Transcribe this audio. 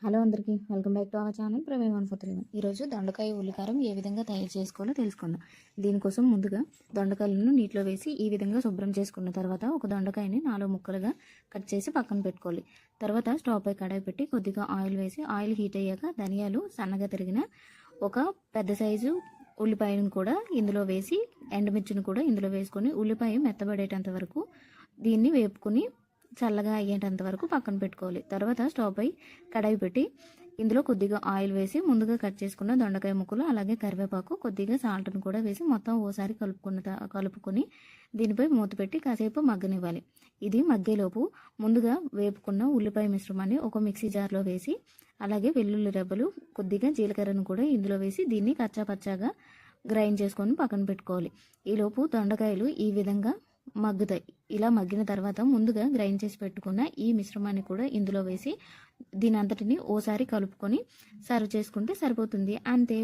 Hello అందరికీ welcome back to our channel Praveen 143. ఈరోజు దొండకాయ ఉల్లికారం ఏ విధంగా తయారు చేసుకోవాలో తెలుసుకుందాం. దీనికోసం ముందుగా దొండకాయలను నీటిలో వేసి ఈ విధంగా శుభ్రం చేసుకున్న తర్వాత ఒక దొండకాయని 4 ముక్కలుగా కట్ చేసి పక్కన పెట్టుకోవాలి. తర్వాత స్టవ్ పై కడాయి పెట్టి కొద్దిగా ఆయిల్ వేసి ఆయిల్ హీట్ అయ్యాక ధనియాలు సన్నగా తరిగిన ఒక పెద్ద సైజు ఉల్లిపాయను కూడా ఇందులో వేసి ఎండుమిర్చిని కూడా ఇందులో వేసుకొని ఉల్లిపాయ మెత్తబడేటంత వరకు దీన్ని వేపుకొని చల్లగా అయ్యేటంత వరకు పక్కన పెట్టుకోవాలి. తర్వాత స్టవ్ పై కడాయి పెట్టి ఇందులో కొద్దిగా ఆయిల్ వేసి ముందుగా కట్ చేసుకున్న దొండకాయ ముక్కలు అలాగే కరివేపాకు కొద్దిగా సాల్ట్ను కూడా వేసి మొత్తం ఓసారి కలుపుకొని దీనిపై మూత పెట్టి కాసేపు మగ్గనివ్వాలి. ఇది మగ్గేలోపు ముందుగా వేపుకున్న ఉల్లిపాయ మిశ్రమాన్ని ఒక మిక్సీ జార్లో వేసి అలాగే వెల్లుల్లి రెబ్బలు కొద్దిగా జీలకర్రను కూడా ఇందులో వేసి దీన్ని కచ్చాపచ్చాగా గ్రైండ్ చేసుకొని పక్కన పెట్టుకోవాలి. ఈలోపు దొండకాయలు ఈ విధంగా మగ్గుతాయి. ఇలా మగ్గిన తర్వాత ముందుగా గ్రైండ్ చేసి పెట్టుకున్న ఈ మిశ్రమాన్ని కూడా ఇందులో వేసి దీని అంతటిని ఓసారి కలుపుకొని సర్వ్ చేసుకుంటే సరిపోతుంది. అంతే.